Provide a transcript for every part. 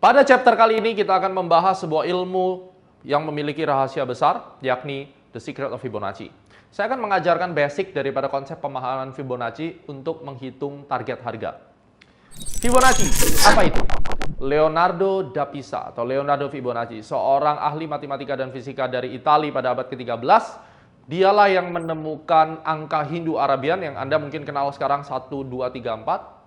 Pada chapter kali ini kita akan membahas sebuah ilmu yang memiliki rahasia besar, yakni The Secret of Fibonacci. Saya akan mengajarkan basic daripada konsep pemahaman Fibonacci untuk menghitung target harga. Fibonacci, apa itu? Leonardo da Pisa atau Leonardo Fibonacci, seorang ahli matematika dan fisika dari Italia pada abad ke-13. Dialah yang menemukan angka Hindu-Arabian yang Anda mungkin kenal sekarang 1, 2, 3, 4.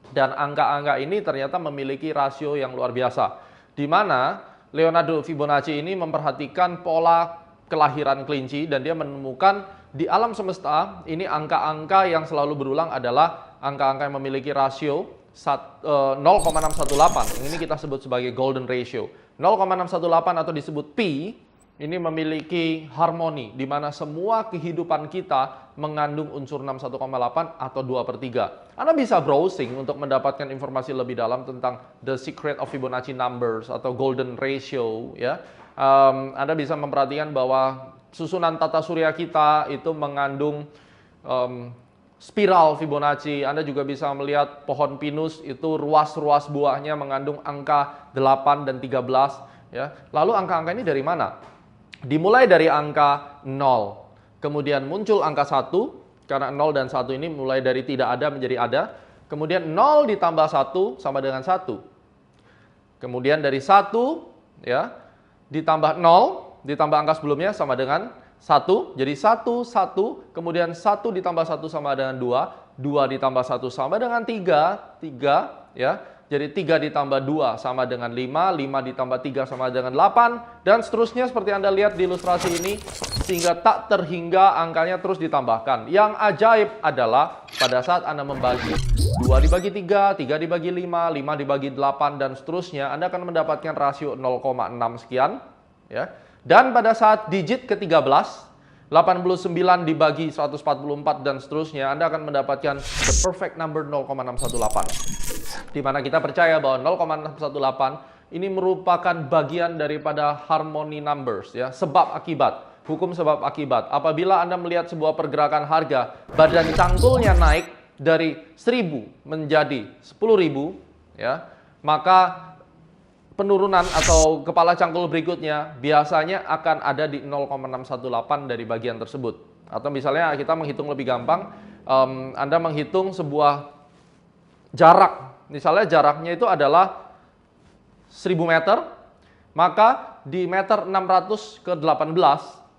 Dan angka-angka ini ternyata memiliki rasio yang luar biasa. Di mana Leonardo Fibonacci ini memperhatikan pola kelahiran kelinci dan dia menemukan di alam semesta ini angka-angka yang selalu berulang adalah angka-angka yang memiliki rasio 0,618. Ini kita sebut sebagai golden ratio. 0,618 atau disebut pi ini memiliki harmoni di mana semua kehidupan kita mengandung unsur 61,8 atau 2/3. Anda bisa browsing untuk mendapatkan informasi lebih dalam tentang The Secret of Fibonacci Numbers atau Golden Ratio. Ya, Anda bisa memperhatikan bahwa susunan tata surya kita itu mengandung spiral Fibonacci. Anda juga bisa melihat pohon pinus itu ruas-ruas buahnya mengandung angka 8 dan 13. Ya, lalu angka-angka ini dari mana? Dimulai dari angka 0, kemudian muncul angka 1, karena 0 dan 1 ini mulai dari tidak ada menjadi ada. Kemudian 0 ditambah 1 sama dengan 1. Kemudian dari 1 ya, ditambah 0, ditambah angka sebelumnya sama dengan 1. Jadi 1, 1, kemudian 1 ditambah 1 sama dengan 2, 2 ditambah 1 sama dengan 3, 3 ya. Jadi 3 ditambah 2 sama dengan 5, 5 ditambah 3 sama dengan 8, dan seterusnya seperti Anda lihat di ilustrasi ini, sehingga tak terhingga angkanya terus ditambahkan. Yang ajaib adalah pada saat Anda membagi 2 dibagi 3, 3 dibagi 5, 5 dibagi 8, dan seterusnya, Anda akan mendapatkan rasio 0,6 sekian. Ya. Dan pada saat digit ke-13, 89 dibagi 144 dan seterusnya, Anda akan mendapatkan the perfect number 0,618. Di mana kita percaya bahwa 0,618 ini merupakan bagian daripada harmony numbers, ya, sebab akibat, hukum sebab akibat. Apabila Anda melihat sebuah pergerakan harga, badan cangkulnya naik dari 1.000 menjadi 10.000, ya, maka penurunan atau kepala cangkul berikutnya biasanya akan ada di 0,618 dari bagian tersebut. Atau misalnya kita menghitung lebih gampang, Anda menghitung sebuah jarak. Misalnya jaraknya itu adalah 1000 meter, maka di meter 600 ke 18,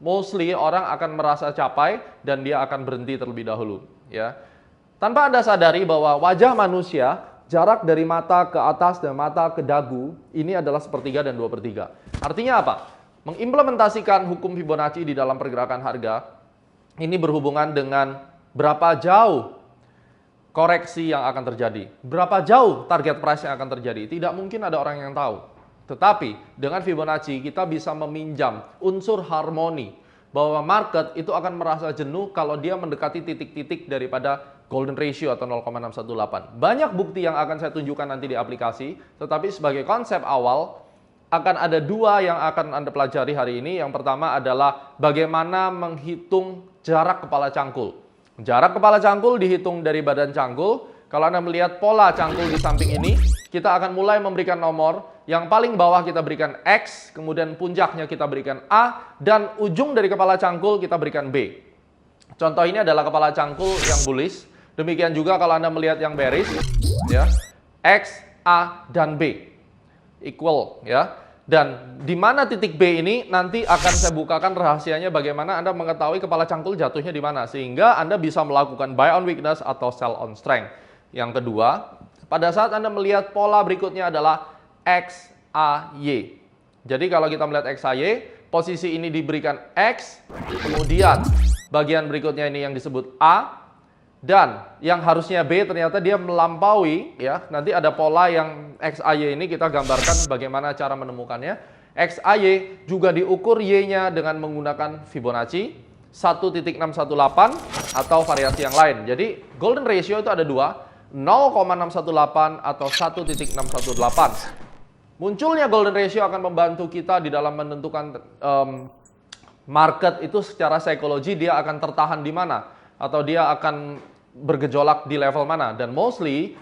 mostly orang akan merasa capai dan dia akan berhenti terlebih dahulu. Ya. Tanpa Anda sadari bahwa wajah manusia, jarak dari mata ke atas dan mata ke dagu ini adalah 1/3 dan 2/3. Artinya apa? Mengimplementasikan hukum Fibonacci di dalam pergerakan harga ini berhubungan dengan berapa jauh koreksi yang akan terjadi, berapa jauh target price yang akan terjadi. Tidak mungkin ada orang yang tahu. Tetapi dengan Fibonacci kita bisa meminjam unsur harmoni bahwa market itu akan merasa jenuh kalau dia mendekati titik-titik daripada golden ratio atau 0,618. Banyak bukti yang akan saya tunjukkan nanti di aplikasi, tetapi sebagai konsep awal akan ada 2 yang akan Anda pelajari hari ini. Yang pertama adalah bagaimana menghitung jarak kepala cangkul. Jarak kepala cangkul dihitung dari badan cangkul. Kalau Anda melihat pola cangkul di samping ini, kita akan mulai memberikan nomor. Yang paling bawah kita berikan X, kemudian puncaknya kita berikan A, dan ujung dari kepala cangkul kita berikan B. Contoh ini adalah kepala cangkul yang bullish. Demikian juga kalau Anda melihat yang bearish, ya, X, A, dan B equal, ya. Dan di mana titik B ini nanti akan saya bukakan rahasianya bagaimana Anda mengetahui kepala cangkul jatuhnya di mana, sehingga Anda bisa melakukan buy on weakness atau sell on strength. Yang kedua, pada saat Anda melihat pola berikutnya adalah XAY. Jadi kalau kita melihat XAY, posisi ini diberikan X, kemudian bagian berikutnya ini yang disebut A, dan yang harusnya B ternyata dia melampaui, ya. Nanti ada pola yang XAY ini kita gambarkan bagaimana cara menemukannya. XAY juga diukur Y-nya dengan menggunakan Fibonacci 1.618 atau variasi yang lain. Jadi golden ratio itu ada 2, 0,618 atau 1.618. Munculnya golden ratio akan membantu kita di dalam menentukan market itu secara psikologi dia akan tertahan di mana atau dia akan bergejolak di level mana. Dan mostly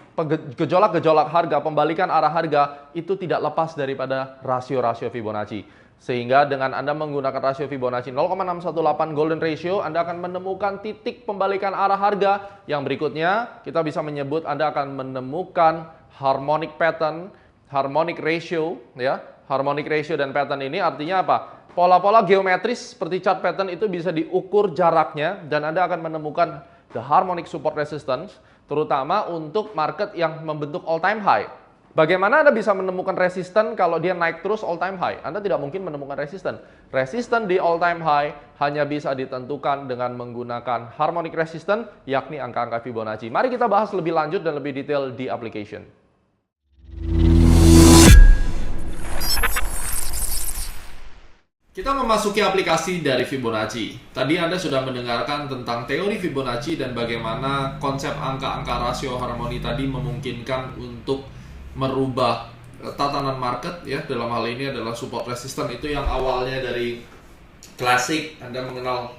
gejolak-gejolak harga, pembalikan arah harga itu tidak lepas daripada rasio-rasio Fibonacci. Sehingga dengan Anda menggunakan rasio Fibonacci 0,618 golden ratio, Anda akan menemukan titik pembalikan arah harga. Yang berikutnya, kita bisa menyebut Anda akan menemukan harmonic pattern, harmonic ratio, ya. Harmonic ratio dan pattern ini artinya apa? Pola-pola geometris seperti chart pattern itu bisa diukur jaraknya dan Anda akan menemukan the harmonic support resistance, terutama untuk market yang membentuk all time high. Bagaimana Anda bisa menemukan resisten kalau dia naik terus all time high? Anda tidak mungkin menemukan resisten. Resisten di all time high hanya bisa ditentukan dengan menggunakan harmonic resistance, yakni angka-angka Fibonacci. Mari kita bahas lebih lanjut dan lebih detail di application. Kita memasuki aplikasi dari Fibonacci. Tadi Anda sudah mendengarkan tentang teori Fibonacci dan bagaimana konsep angka-angka rasio harmoni tadi memungkinkan untuk merubah tatanan market, ya. Dalam hal ini adalah support resistance itu yang awalnya dari klasik, Anda mengenal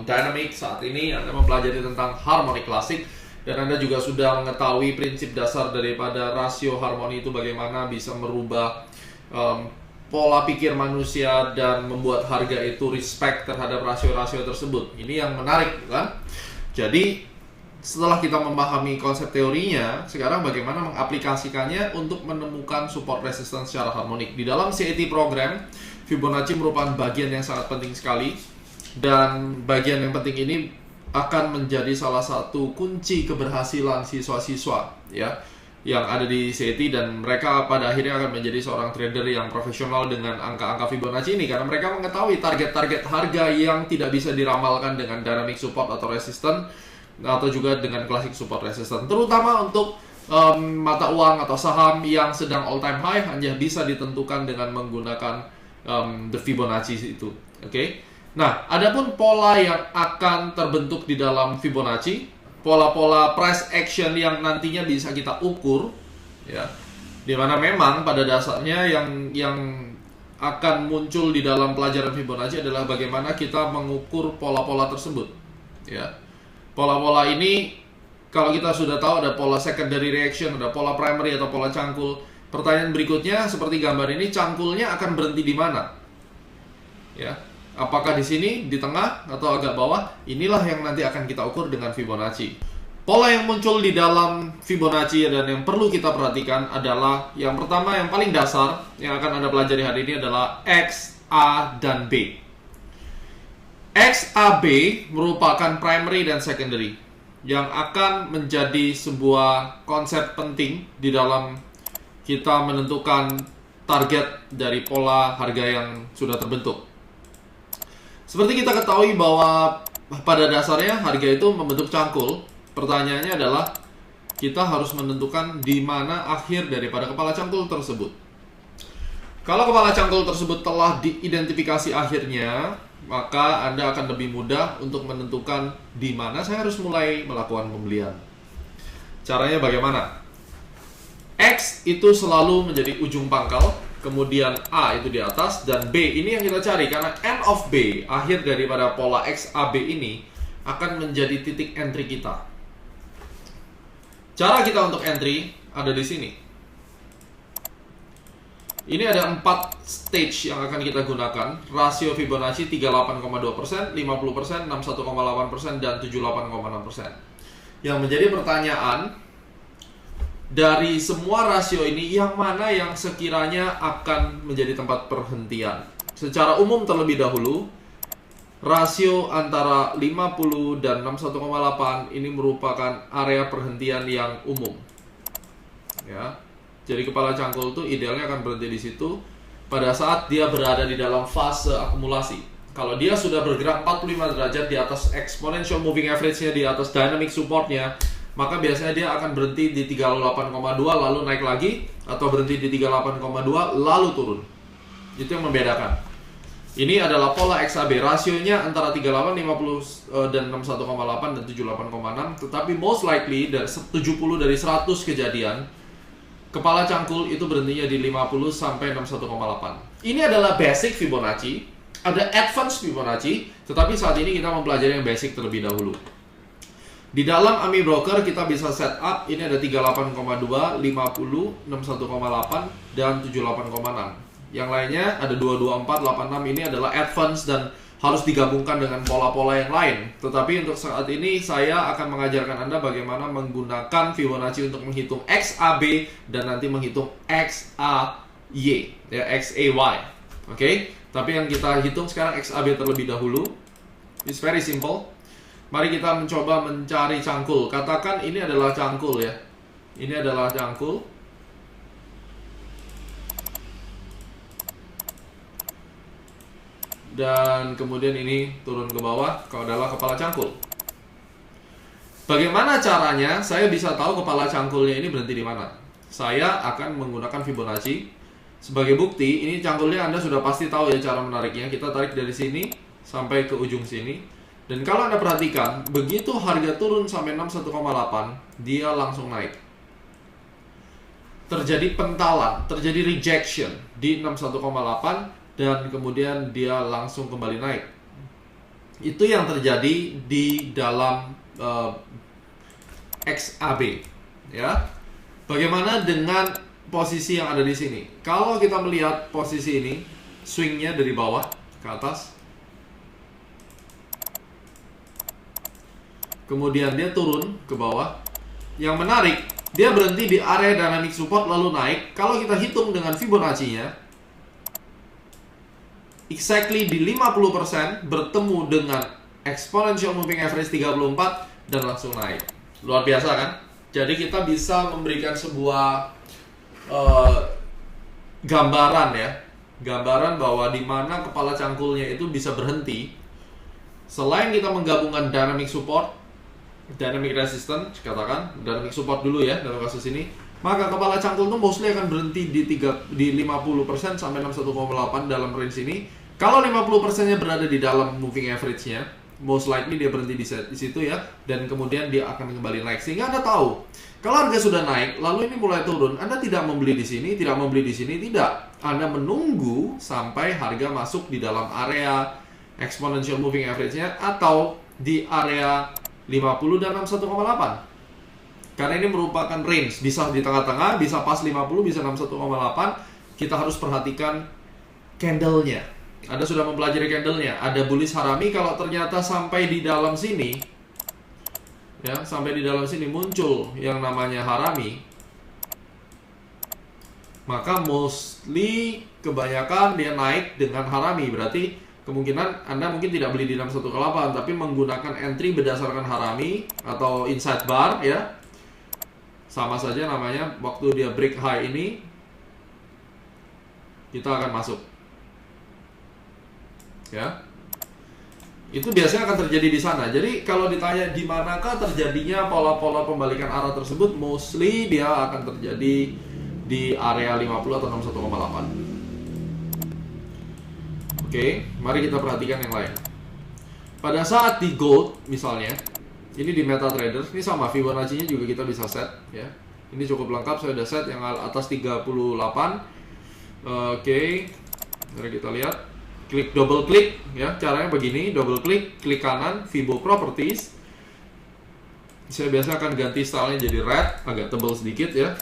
dynamic, saat ini Anda mempelajari tentang harmonic klasik, dan Anda juga sudah mengetahui prinsip dasar daripada rasio harmoni itu bagaimana bisa merubah pola pikir manusia dan membuat harga itu respect terhadap rasio-rasio tersebut. Ini yang menarik, kan? Jadi setelah kita memahami konsep teorinya, sekarang bagaimana mengaplikasikannya untuk menemukan support resistance secara harmonik. Di dalam CAT program, Fibonacci merupakan bagian yang sangat penting sekali, dan bagian yang penting ini akan menjadi salah satu kunci keberhasilan siswa-siswa, ya, yang ada di CAT, dan mereka pada akhirnya akan menjadi seorang trader yang profesional dengan angka-angka Fibonacci ini, karena mereka mengetahui target-target harga yang tidak bisa diramalkan dengan dynamic support atau resistance, atau juga dengan classic support resistance, terutama untuk mata uang atau saham yang sedang all time high hanya bisa ditentukan dengan menggunakan the Fibonacci itu. Oke. Nah, adapun pola yang akan terbentuk di dalam Fibonacci, pola-pola price action yang nantinya bisa kita ukur, ya, dimana memang pada dasarnya yang akan muncul di dalam pelajaran Fibonacci adalah bagaimana kita mengukur pola-pola tersebut, ya. Pola-pola ini, kalau kita sudah tahu ada pola secondary reaction, ada pola primary atau pola cangkul. Pertanyaan berikutnya seperti gambar ini, cangkulnya akan berhenti di mana? Ya. Apakah di sini, di tengah, atau agak bawah? Inilah yang nanti akan kita ukur dengan Fibonacci. Pola yang muncul di dalam Fibonacci dan yang perlu kita perhatikan adalah yang pertama, yang paling dasar yang akan Anda pelajari hari ini adalah X, A, dan B. X, A, B merupakan primary dan secondary yang akan menjadi sebuah konsep penting di dalam kita menentukan target dari pola harga yang sudah terbentuk. Seperti kita ketahui bahwa pada dasarnya harga itu membentuk cangkul. Pertanyaannya adalah kita harus menentukan di mana akhir daripada kepala cangkul tersebut. Kalau kepala cangkul tersebut telah diidentifikasi akhirnya, maka Anda akan lebih mudah untuk menentukan di mana saya harus mulai melakukan pembelian. Caranya bagaimana? X itu selalu menjadi ujung pangkal, kemudian A itu di atas, dan B ini yang kita cari, karena end of B, akhir daripada pola XAB ini akan menjadi titik entry kita. Cara kita untuk entry ada di sini. Ini ada 4 stage yang akan kita gunakan. Rasio Fibonacci 38,2%, 50%, 61,8%, dan 78,6%. Yang menjadi pertanyaan, dari semua rasio ini, yang mana yang sekiranya akan menjadi tempat perhentian? Secara umum terlebih dahulu, rasio antara 50 dan 61,8 ini merupakan area perhentian yang umum. Ya. Jadi kepala cangkul itu idealnya akan berhenti di situ pada saat dia berada di dalam fase akumulasi. Kalau dia sudah bergerak 45 derajat di atas exponential moving average-nya, di atas dynamic support-nya, maka biasanya dia akan berhenti di 38,2 lalu naik lagi, atau berhenti di 38,2 lalu turun. Itu yang membedakan. Ini adalah pola XAB, rasionya antara 38, 50 dan 61,8 dan 78,6, tetapi most likely dari 70 dari 100 kejadian kepala cangkul itu berhentinya di 50 sampai 61,8. Ini adalah basic Fibonacci, ada advanced Fibonacci, tetapi saat ini kita mempelajari yang basic terlebih dahulu. Di dalam AMI Broker kita bisa setup, ini ada 38,2, 50, 61,8, dan 78,6. Yang lainnya ada 224, 86, ini adalah advance dan harus digabungkan dengan pola-pola yang lain. Tetapi untuk saat ini saya akan mengajarkan Anda bagaimana menggunakan Fibonacci untuk menghitung XAB dan nanti menghitung XAY, ya, XAY. Oke? Tapi yang kita hitung sekarang XAB terlebih dahulu. It's very simple. Mari kita mencoba mencari cangkul. Katakan ini adalah cangkul ya. Ini adalah cangkul. Dan kemudian ini turun ke bawah, kalau adalah kepala cangkul. Bagaimana caranya saya bisa tahu kepala cangkulnya ini berhenti di mana? Saya akan menggunakan Fibonacci. Sebagai bukti, ini cangkulnya Anda sudah pasti tahu ya cara menariknya. Kita tarik dari sini sampai ke ujung sini. Dan kalau Anda perhatikan, begitu harga turun sampai 61,8, dia langsung naik. Terjadi pentalan, terjadi rejection di 61,8. Dan kemudian dia langsung kembali naik. Itu yang terjadi di dalam XAB, ya. Bagaimana dengan posisi yang ada di sini? Kalau kita melihat posisi ini, swingnya dari bawah ke atas, kemudian dia turun ke bawah. Yang menarik, dia berhenti di area dynamic support lalu naik. Kalau kita hitung dengan Fibonacci-nya, exactly di 50% bertemu dengan exponential moving average 34 dan langsung naik. Luar biasa kan? Jadi kita bisa memberikan sebuah gambaran ya. Gambaran bahwa di mana kepala cangkulnya itu bisa berhenti. Selain kita menggabungkan dynamic support, dynamic resistance, katakan dynamic support dulu ya dalam kasus ini, maka kepala cangkul itu mostly akan berhenti di 50% sampai 61,8 dalam range ini. Kalau 50%-nya berada di dalam moving average-nya, most likely dia berhenti di situ ya, dan kemudian dia akan kembali naik. Sehingga Anda tahu, kalau harga sudah naik, lalu ini mulai turun, Anda tidak membeli di sini, tidak membeli di sini, tidak. Anda menunggu sampai harga masuk di dalam area exponential moving average-nya atau di area 50 dan 61,8. Karena ini merupakan range, bisa di tengah-tengah, bisa pas 50, bisa 61,8. Kita harus perhatikan candle-nya. Anda sudah mempelajari candle-nya. Ada bullish harami, kalau ternyata sampai di dalam sini, ya, sampai di dalam sini muncul yang namanya harami, maka mostly kebanyakan dia naik dengan harami. Berarti kemungkinan Anda mungkin tidak beli di 61,8, tapi menggunakan entry berdasarkan harami atau inside bar ya. Sama saja namanya, waktu dia break high ini kita akan masuk. Ya. Itu biasanya akan terjadi di sana. Jadi kalau ditanya di manakah terjadinya pola-pola pembalikan arah tersebut, mostly dia akan terjadi di area 50 atau 61,8. Oke, mari kita perhatikan yang lain. Pada saat di gold misalnya, ini di MetaTrader, ini sama Fibonacci-nya juga kita bisa set ya. Ini cukup lengkap, saya udah set yang atas 38. Oke. Mari kita lihat. Klik double klik ya. Caranya begini, double klik, klik kanan, Fibo Properties. Saya biasa akan ganti stylenya jadi red, agak tebal sedikit ya.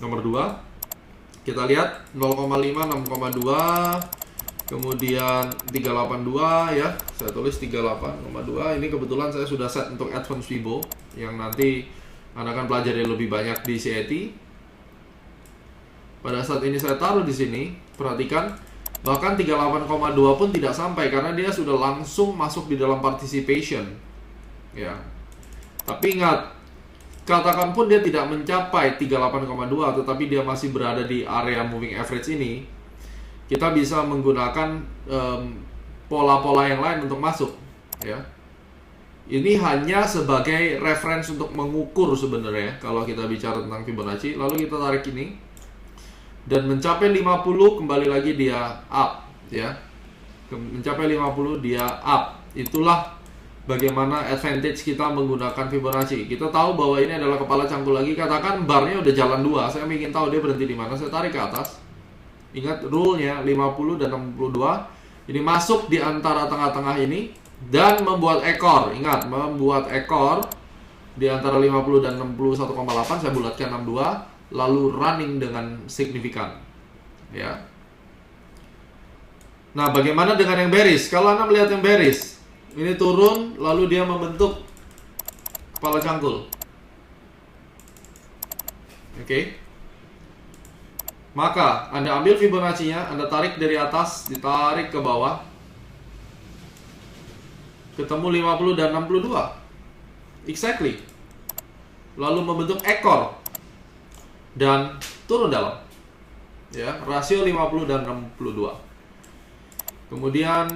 Nomor 2. Kita lihat 0,5, 6,2. Kemudian 382 ya, saya tulis 38,2. Ini kebetulan saya sudah set untuk advance Fibo yang nanti Anda akan pelajari lebih banyak di CAT. Pada saat ini saya taruh di sini, perhatikan bahkan 38,2 pun tidak sampai karena dia sudah langsung masuk di dalam participation. Ya. Tapi ingat, katakan pun dia tidak mencapai 38,2 tetapi dia masih berada di area moving average ini, kita bisa menggunakan pola-pola yang lain untuk masuk ya. Ini hanya sebagai reference untuk mengukur sebenarnya kalau kita bicara tentang Fibonacci. Lalu kita tarik ini dan mencapai 50, kembali lagi dia up ya. Mencapai 50 dia up. Itulah bagaimana advantage kita menggunakan Fibonacci. Kita tahu bahwa ini adalah kepala cangkul lagi. Katakan barnya udah jalan 2. Saya ingin tahu dia berhenti di mana. Saya tarik ke atas. Ingat rule-nya 50 dan 62. Ini masuk di antara tengah-tengah ini dan membuat ekor. Ingat, membuat ekor di antara 50 dan 61,8 saya bulatkan 62, lalu running dengan signifikan, ya. Nah, bagaimana dengan yang bearish? Kalau Anda melihat yang bearish, ini turun lalu dia membentuk kepala cangkul. Oke. Maka Anda ambil Fibonacci-nya, Anda tarik dari atas, ditarik ke bawah, ketemu 50 dan 62. Exactly. Lalu membentuk ekor dan turun dalam. Ya, rasio 50 dan 62. Kemudian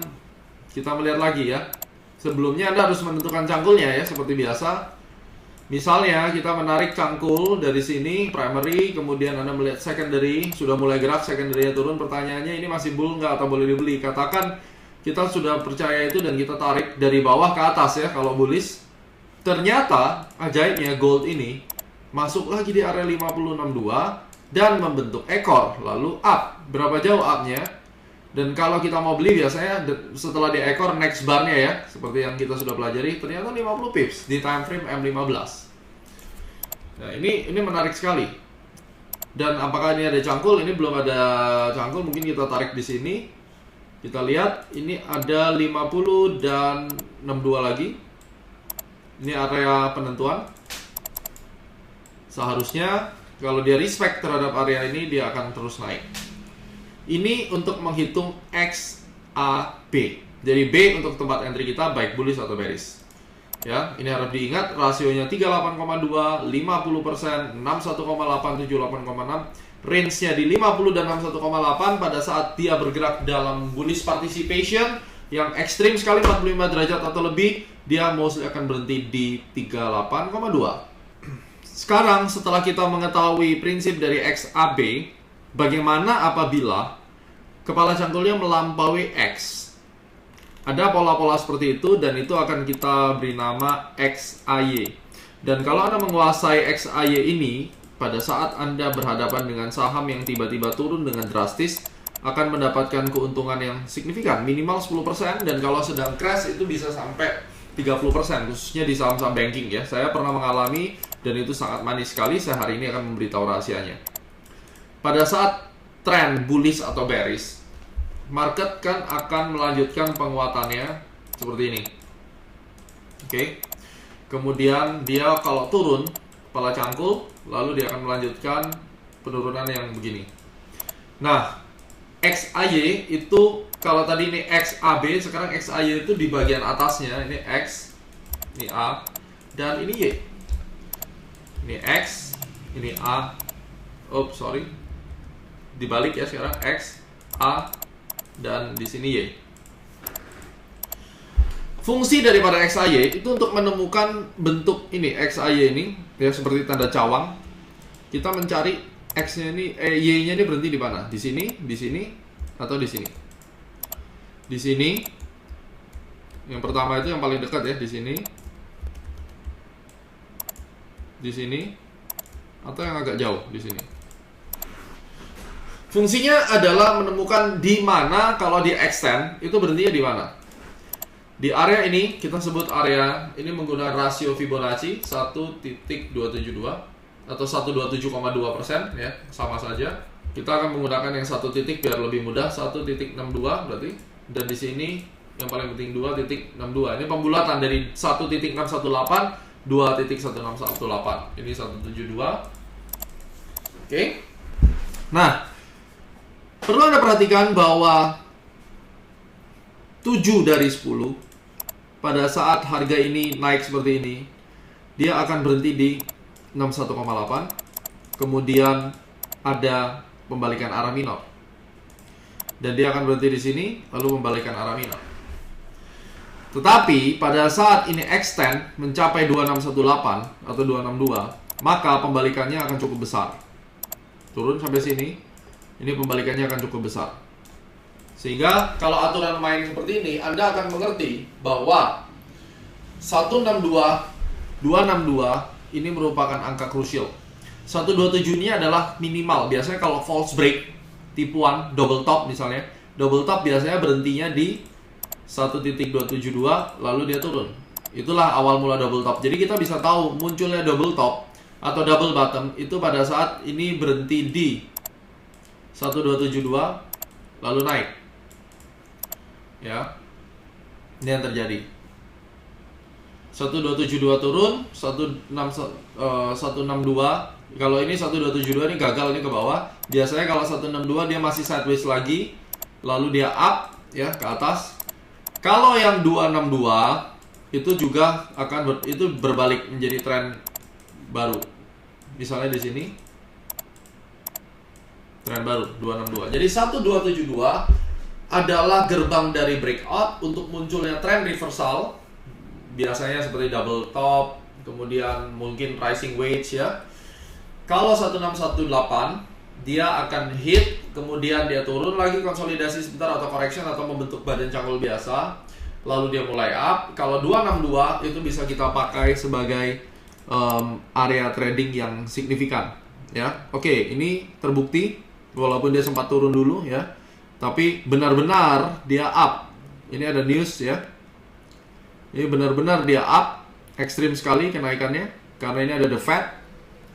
kita melihat lagi ya. Sebelumnya Anda harus menentukan cangkulnya ya, seperti biasa. Misalnya kita menarik cangkul dari sini primary, kemudian Anda melihat secondary sudah mulai gerak, secondary-nya turun. Pertanyaannya, ini masih bull nggak atau boleh dibeli? Katakan kita sudah percaya itu dan kita tarik dari bawah ke atas ya kalau bullish. Ternyata ajaibnya gold ini masuk lagi di area 50.62 dan membentuk ekor lalu up. Berapa jauh up-nya? Dan kalau kita mau beli biasanya setelah di ekor next bar-nya ya, seperti yang kita sudah pelajari, ternyata 50 pips di time frame M15. Nah, ini menarik sekali. Dan apakah ini ada cangkul? Ini belum ada cangkul, mungkin kita tarik di sini. Kita lihat ini ada 50 dan 62 lagi. Ini area penentuan. Seharusnya kalau dia respect terhadap area ini, dia akan terus naik. Ini untuk menghitung XAB. Jadi B untuk tempat entry kita, baik bullish atau bearish. Ya, ini harus diingat rasionya 38,2, 50%, 61,8, 78,6. Range-nya di 50 dan 61,8 pada saat dia bergerak dalam bullish participation yang ekstrim sekali 45 derajat atau lebih, dia mostly akan berhenti di 38,2. Sekarang setelah kita mengetahui prinsip dari XAB, bagaimana apabila kepala cangkulnya melampaui X? Ada pola-pola seperti itu dan itu akan kita beri nama XAY. Dan kalau Anda menguasai XAY ini, pada saat Anda berhadapan dengan saham yang tiba-tiba turun dengan drastis, akan mendapatkan keuntungan yang signifikan, minimal 10%, dan kalau sedang crash itu bisa sampai 30%, khususnya di saham-saham banking ya. Saya pernah mengalami dan itu sangat manis sekali. Saya hari ini akan memberitahu rahasianya. Pada saat tren bullish atau bearish, market kan akan melanjutkan penguatannya seperti ini. Oke. Kemudian dia kalau turun kepala cangkul, lalu dia akan melanjutkan penurunan yang begini. Nah, XAY itu kalau tadi ini XAB, sekarang XAY itu di bagian atasnya. Ini X, ini A, dan ini Y. Ini X, ini A. Sorry. Dibalik ya sekarang, X, A, dan di sini Y. Fungsi daripada XAY itu untuk menemukan bentuk ini, XAY ini ya, seperti tanda cawang. Kita mencari X-nya ini, Y-nya ini berhenti di mana? Di sini, atau di sini? Di sini. Yang pertama itu yang paling dekat ya, di sini. Di sini, atau yang agak jauh di sini. Fungsinya adalah menemukan di mana kalau di extend itu berhentinya di mana. Di area ini kita sebut area ini menggunakan rasio Fibonacci 1.272 atau 127,2% ya, sama saja. Kita akan menggunakan yang 1 titik biar lebih mudah, 1.62 berarti. Dan di sini yang paling penting 2.62. Ini pembulatan dari 1.618 2.1618. Ini 172. Oke. Nah, perlu Anda perhatikan bahwa 7 dari 10 pada saat harga ini naik seperti ini, dia akan berhenti di 61,8. Kemudian ada pembalikan arah minor. Dan dia akan berhenti di sini lalu membalikan arah minor. Tetapi pada saat ini extend mencapai 2618 atau 262, maka pembalikannya akan cukup besar. Turun sampai sini, ini pembalikannya akan cukup besar. Sehingga kalau aturan main seperti ini, Anda akan mengerti bahwa 162, 262 ini merupakan angka krusial. 127 ini adalah minimal. Biasanya kalau false break, tipuan, double top misalnya, double top biasanya berhentinya di 1.272 lalu dia turun. Itulah awal mula double top. Jadi kita bisa tahu munculnya double top atau double bottom itu pada saat ini berhenti di 1272 lalu naik. Ya. Ini yang terjadi. 1272 turun, 162. Kalau ini 1272 ini gagal, ini ke bawah. Biasanya kalau 162 dia masih sideways lagi, lalu dia up ya ke atas. Kalau yang 262 itu juga akan berbalik menjadi tren baru. Misalnya di sini tren baru 262. Jadi 1272 adalah gerbang dari breakout untuk munculnya tren reversal. Biasanya seperti double top, kemudian mungkin rising wedge ya. Kalau 1618 dia akan hit, kemudian dia turun lagi konsolidasi sebentar atau correction atau membentuk badan cangkul biasa, lalu dia mulai up. Kalau 262 itu bisa kita pakai sebagai area trading yang signifikan ya. Oke, ini terbukti walaupun dia sempat turun dulu ya, tapi benar-benar dia up. Ini ada news ya. Ini benar-benar dia up, ekstrim sekali kenaikannya karena ini ada the Fed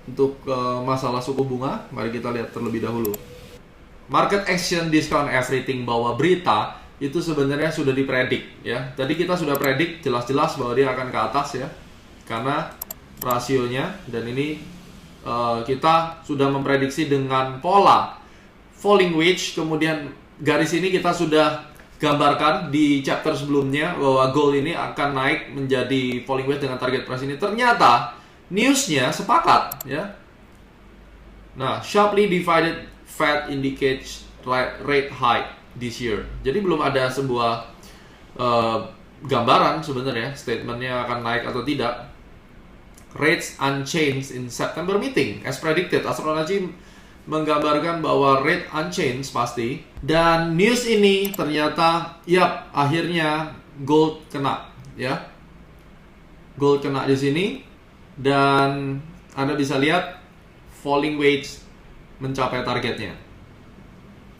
untuk masalah suku bunga. Mari kita lihat terlebih dahulu. Market action discount everything, bahwa berita itu sebenarnya sudah dipredik ya. Tadi kita sudah predik jelas-jelas bahwa dia akan ke atas ya, karena rasionya, dan ini kita sudah memprediksi dengan pola falling wedge. Kemudian garis ini kita sudah gambarkan di chapter sebelumnya bahwa gold ini akan naik menjadi falling wedge dengan target price ini. Ternyata newsnya sepakat ya. Nah, sharply divided Fed indicates rate hike this year. Jadi belum ada sebuah gambaran sebenarnya statementnya akan naik atau tidak. Rates unchanged in September meeting as predicted. Astrology menggambarkan bahwa rate unchanged pasti. Dan news ini ternyata akhirnya gold kena ya. Gold kena di sini, dan Anda bisa lihat falling wedge mencapai targetnya.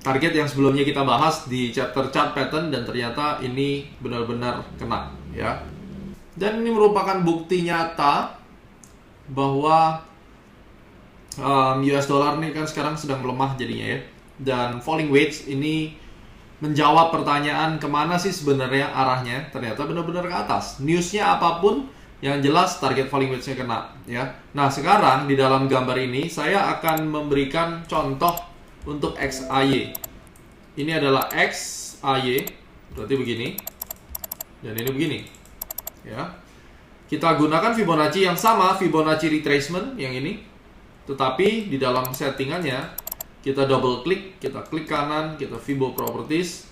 Target yang sebelumnya kita bahas di chapter chart pattern, dan ternyata ini benar-benar kena ya. Dan ini merupakan bukti nyata bahwa US dollar ini kan sekarang sedang melemah jadinya ya. Dan falling wedge ini menjawab pertanyaan kemana sih sebenarnya arahnya. Ternyata benar-benar ke atas. Newsnya apapun, yang jelas target falling wedge-nya kena ya. Nah, sekarang di dalam gambar ini saya akan memberikan contoh untuk XAY. Ini adalah XAY, berarti begini, dan ini begini ya. Kita gunakan Fibonacci yang sama, Fibonacci retracement yang ini, tetapi di dalam settingannya kita double klik, kita klik kanan, kita Fibo Properties,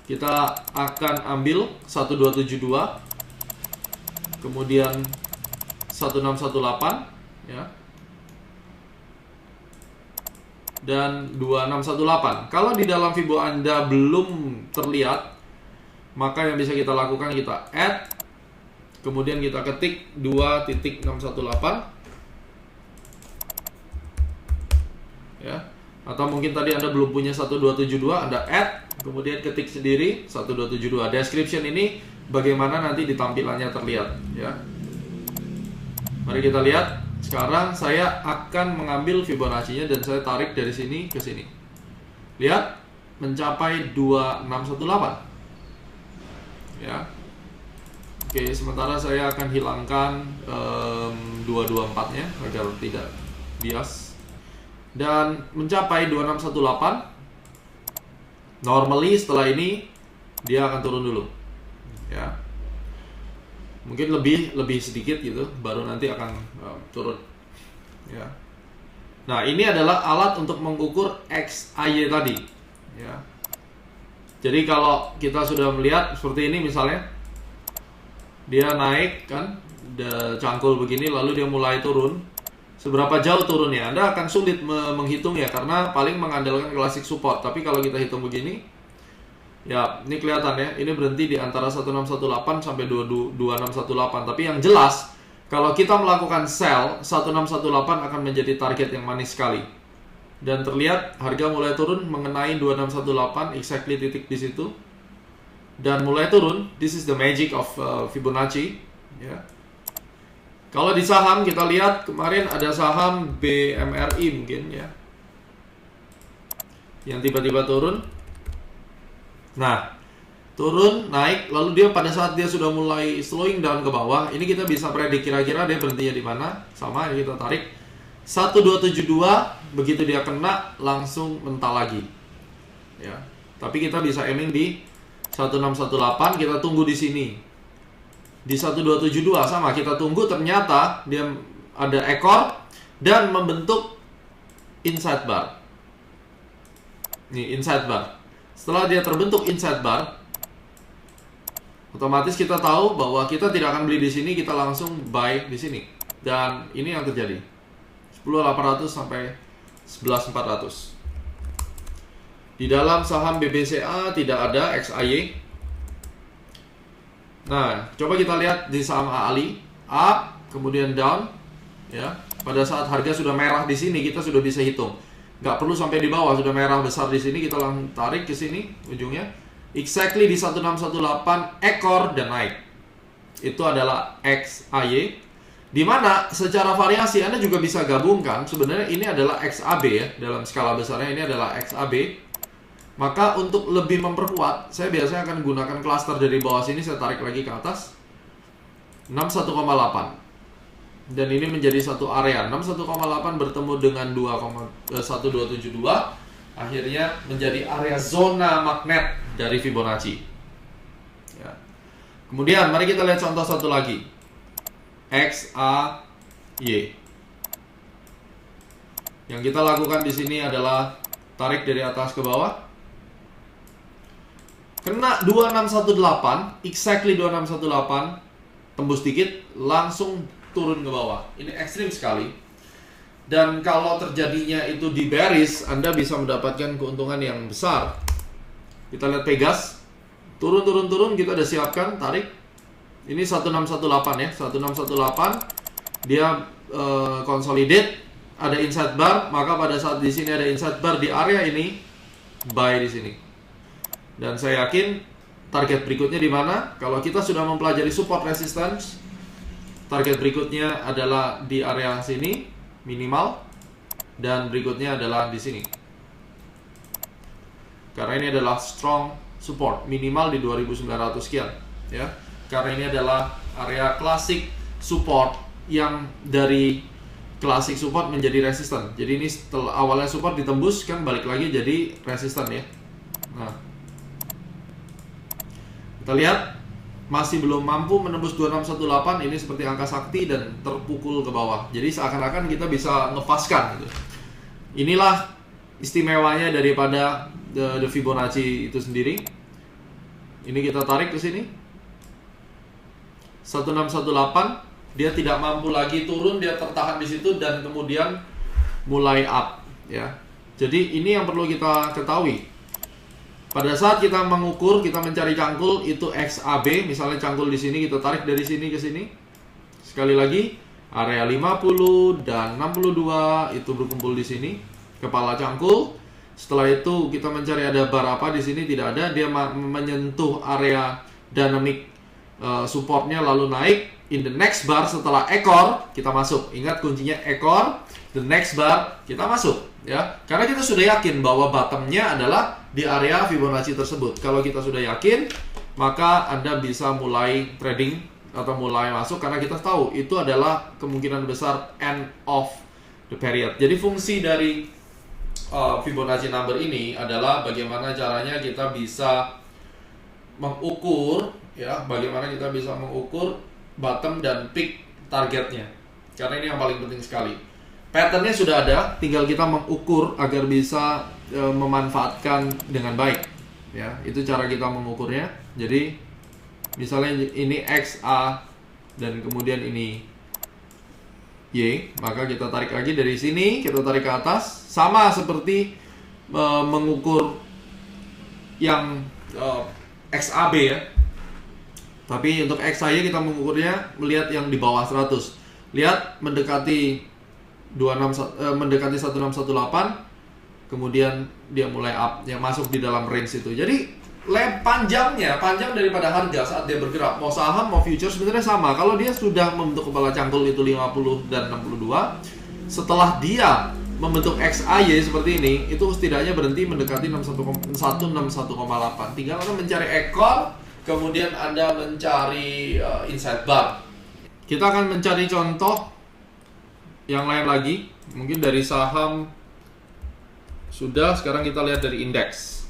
kita akan ambil 1272, kemudian 1618 ya, dan 2618. Kalau di dalam Fibo Anda belum terlihat, maka yang bisa kita lakukan, kita add, kemudian kita ketik 2.618 ya. Atau mungkin tadi Anda belum punya 1272, Anda add, kemudian ketik sendiri 1272. Description ini bagaimana nanti di tampilannya terlihat ya. Mari kita lihat. Sekarang saya akan mengambil Fibonacci-nya dan saya tarik dari sini ke sini. Lihat, mencapai 2618 ya. Oke, sementara saya akan hilangkan 224-nya agar tidak bias. Dan mencapai 2618. Normally setelah ini dia akan turun dulu ya. Mungkin lebih sedikit gitu, baru nanti akan turun ya. Nah, ini adalah alat untuk mengukur XAY tadi ya. Jadi kalau kita sudah melihat seperti ini misalnya, dia naik kan, cangkul begini, lalu dia mulai turun. Seberapa jauh turunnya Anda akan sulit menghitung ya, karena paling mengandalkan klasik support. Tapi kalau kita hitung begini ya, ini kelihatan ya, ini berhenti di antara 1618 sampai 2618. Tapi yang jelas, kalau kita melakukan sell, 1618 akan menjadi target yang manis sekali. Dan terlihat harga mulai turun mengenai 2618, exactly titik di situ. dan mulai turun. This is the magic of Fibonacci, ya. Kalau di saham kita lihat kemarin ada saham BMRI mungkin ya, yang tiba-tiba turun. Nah, turun, naik, lalu dia pada saat dia sudah mulai slowing down ke bawah, ini kita bisa predik kira-kira dia berhentinya di mana. Sama, ini kita tarik 1272, begitu dia kena langsung mental lagi. Ya, tapi kita bisa aiming di 1618, kita tunggu di sini. Di 1272 sama, kita tunggu, ternyata dia ada ekor dan membentuk inside bar. Nih, inside bar. Setelah dia terbentuk inside bar, otomatis kita tahu bahwa kita tidak akan beli di sini, kita langsung buy di sini. Dan ini yang terjadi. 10.800 sampai 11.400. Di dalam saham BBCA tidak ada XAY. Nah, coba kita lihat di saham AALI, up, kemudian down, ya. Pada saat harga sudah merah di sini, kita sudah bisa hitung. Nggak perlu sampai di bawah, sudah merah besar di sini, kita langsung tarik ke sini ujungnya. Exactly di 1618 ekor dan naik. Itu adalah XAY. Di mana secara variasi Anda juga bisa gabungkan. Sebenarnya ini adalah XAB ya, dalam skala besarnya ini adalah XAB. Maka untuk lebih memperkuat, saya biasanya akan gunakan cluster dari bawah sini, saya tarik lagi ke atas 61,8. Dan ini menjadi satu area. 61,8 bertemu dengan 1272, akhirnya menjadi area zona magnet dari Fibonacci. Ya. Kemudian mari kita lihat contoh satu lagi, XAY. Yang kita lakukan di sini adalah tarik dari atas ke bawah. Kena 2618, exactly 2618, tembus dikit, langsung turun ke bawah. Ini ekstrim sekali. Dan kalau terjadinya itu di bearish, Anda bisa mendapatkan keuntungan yang besar. Kita lihat Pegas, turun, kita udah siapkan, tarik. Ini 1618 ya, 1618. Dia consolidate, ada inside bar, maka pada saat di sini ada inside bar di area ini, buy di sini. Dan saya yakin target berikutnya di mana? Kalau kita sudah mempelajari support resistance, target berikutnya adalah di area sini minimal, dan berikutnya adalah di sini. Karena ini adalah strong support, minimal di 2900 sekian, ya. Karena ini adalah area klasik support yang dari klasik support menjadi resisten. Jadi ini setelah awalnya support ditembus kan balik lagi jadi resisten ya. Nah, kita lihat masih belum mampu menembus 2618, ini seperti angka sakti dan terpukul ke bawah. Jadi seakan-akan kita bisa ngepaskan gitu. Inilah istimewanya daripada the Fibonacci itu sendiri. Ini kita tarik ke sini. 1618, dia tidak mampu lagi turun, dia tertahan di situ dan kemudian mulai up ya. Jadi ini yang perlu kita ketahui. Pada saat kita mengukur, kita mencari cangkul itu XAB, misalnya cangkul di sini kita tarik dari sini ke sini. Sekali lagi, area 50 dan 62 itu berkumpul di sini, kepala cangkul. Setelah itu kita mencari ada bar apa di sini, tidak ada, dia menyentuh area dynamic supportnya lalu naik. In the next bar setelah ekor kita masuk. Ingat kuncinya ekor, the next bar kita masuk ya. Karena kita sudah yakin bahwa bottomnya adalah di area Fibonacci tersebut. Kalau kita sudah yakin, maka Anda bisa mulai trading atau mulai masuk karena kita tahu itu adalah kemungkinan besar end of the period. Jadi fungsi dari Fibonacci number ini adalah bagaimana caranya kita bisa mengukur ya, bagaimana kita bisa mengukur bottom dan peak targetnya. Karena ini yang paling penting sekali. Patternnya sudah ada, tinggal kita mengukur agar bisa memanfaatkan dengan baik. Ya, itu cara kita mengukurnya. Jadi misalnya ini X, A, dan kemudian ini Y, maka kita tarik lagi dari sini, kita tarik ke atas, sama seperti mengukur yang XAB ya. Tapi untuk XAY kita mengukurnya melihat yang di bawah 100. Lihat mendekati 1618, kemudian dia mulai up, yang masuk di dalam range itu. Jadi panjang daripada harga saat dia bergerak. Mau saham, mau futures sebenarnya sama. Kalau dia sudah membentuk kepala cangkul itu 50 dan 62, setelah dia membentuk XAY seperti ini, itu setidaknya berhenti mendekati 161,8. Tinggal Anda mencari ekor, kemudian Anda mencari inside bar. Kita akan mencari contoh yang lain lagi. Mungkin dari saham sudah, sekarang kita lihat dari indeks.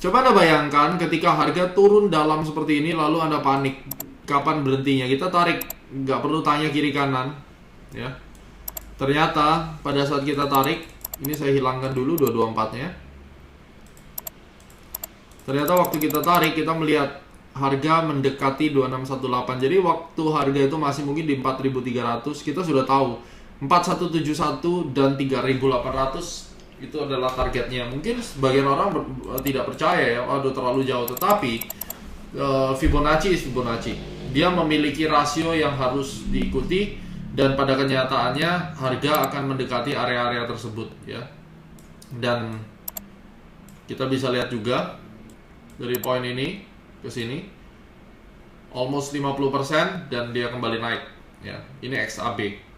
Coba Anda bayangkan ketika harga turun dalam seperti ini, lalu Anda panik. Kapan berhentinya? Kita tarik, nggak perlu tanya kiri kanan, ya. Ternyata pada saat kita tarik, ini saya hilangkan dulu 224-nya. Ternyata waktu kita tarik, kita melihat harga mendekati 2618. Jadi waktu harga itu masih mungkin di 4.300, kita sudah tahu 4171 dan 3.800 itu adalah targetnya. Mungkin sebagian orang tidak percaya ya, aduh terlalu jauh. Tetapi Fibonacci is Fibonacci. Dia memiliki rasio yang harus diikuti, dan pada kenyataannya harga akan mendekati area-area tersebut ya. Dan kita bisa lihat juga dari poin ini ke sini almost 50% dan dia kembali naik ya. Ini XAB.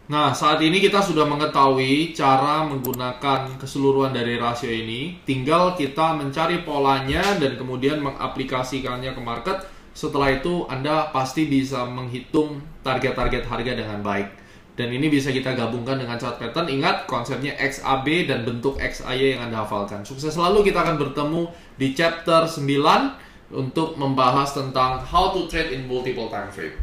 Nah, saat ini kita sudah mengetahui cara menggunakan keseluruhan dari rasio ini. Tinggal kita mencari polanya dan kemudian mengaplikasikannya ke market. Setelah itu, Anda pasti bisa menghitung target-target harga dengan baik. Dan ini bisa kita gabungkan dengan chart pattern. Ingat, konsepnya XAB dan bentuk XAY yang Anda hafalkan. Sukses selalu, kita akan bertemu di chapter 9 untuk membahas tentang how to trade in multiple time frame.